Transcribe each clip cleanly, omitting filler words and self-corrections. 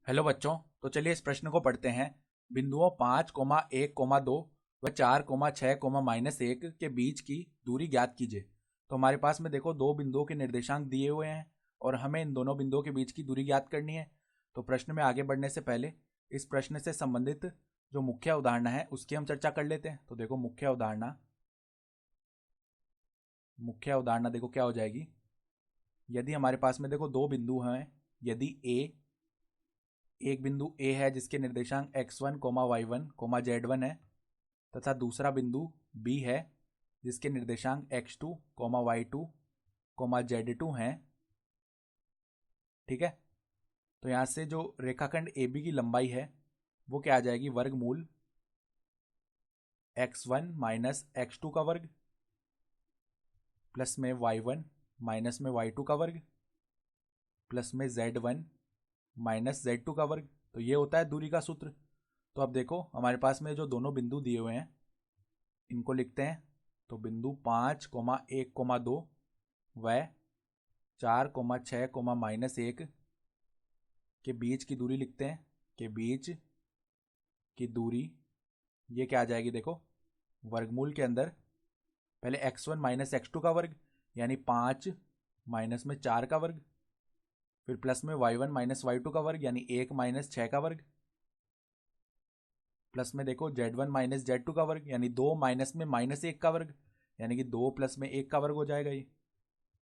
Hello बच्चों। तो चलिए इस प्रश्न को पढ़ते हैं। बिंदुओं 5,1,2 व 4,6,-1 के बीच की दूरी ज्ञात कीजिए। तो हमारे पास में देखो दो बिंदुओं के निर्देशांक दिए हुए हैं और हमें इन दोनों बिंदुओं के बीच की दूरी ज्ञात करनी है। तो प्रश्न में आगे बढ़ने से पहले इस प्रश्न से संबंधित जो मुख्य अवधारणा है उसकी हम चर्चा कर लेते हैं। तो देखो मुख्य अवधारणा देखो क्या हो जाएगी। यदि हमारे पास में देखो दो बिंदु हैं, यदि एक बिंदु ए है जिसके निर्देशांक x1, y1, z1 है, तथा दूसरा बिंदु बी है जिसके निर्देशांक x2, y2, z2 हैं। ठीक है। तो यहाँ से जो रेखाखंड ए बी की लंबाई है वो क्या आ जाएगी, वर्गमूल x1 माइनस x2 का वर्ग प्लस में y1 माइनस में y2 का वर्ग प्लस में z1 माइनस z2 का वर्ग। तो ये होता है दूरी का सूत्र। तो अब देखो हमारे पास में जो दोनों बिंदु दिए हुए हैं इनको लिखते हैं। तो बिंदु 5,1,2 व 4,6,-1 के बीच की दूरी लिखते हैं। के बीच की दूरी ये क्या आ जाएगी, देखो वर्गमूल के अंदर पहले x1 माइनस x2 का वर्ग यानी 5 माइनस में 4 का वर्ग, फिर प्लस में y1 माइनस y2 का वर्ग यानी 1 माइनस 6 का वर्ग, प्लस में देखो z1 माइनस z2 का वर्ग यानी 2 माइनस में माइनस 1 का वर्ग यानी कि 2 प्लस में 1 का वर्ग हो जाएगा ये।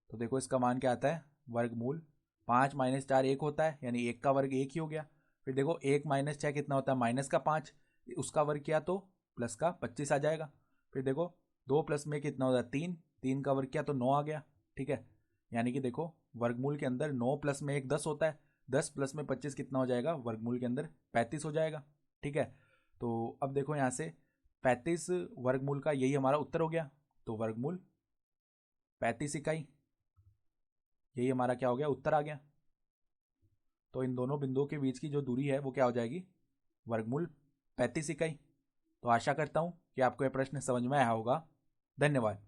तो देखो इसका मान क्या आता है, वर्गमूल 5 माइनस 4 1 होता है यानी 1 का वर्ग 1 ही हो गया। फिर देखो 1 माइनस 6 कितना होता है, माइनस का 5, उसका वर्ग किया तो प्लस का 25 आ जाएगा। फिर देखो 2 प्लस में कितना होता है 3, 3 का वर्ग किया तो 9 आ गया। ठीक है। यानी कि देखो वर्गमूल के अंदर 9 प्लस में 1 10 होता है, 10 प्लस में 25 कितना हो जाएगा, वर्गमूल के अंदर 35 हो जाएगा। ठीक है। तो अब देखो यहाँ से 35 वर्गमूल का यही हमारा उत्तर हो गया। तो वर्गमूल 35 इकाई, यही हमारा क्या हो गया, उत्तर आ गया। तो इन दोनों बिंदुओं के बीच की जो दूरी है वो क्या हो जाएगी, वर्गमूल 35 इकाई। तो आशा करता हूँ कि आपको यह प्रश्न समझ में आया होगा। धन्यवाद।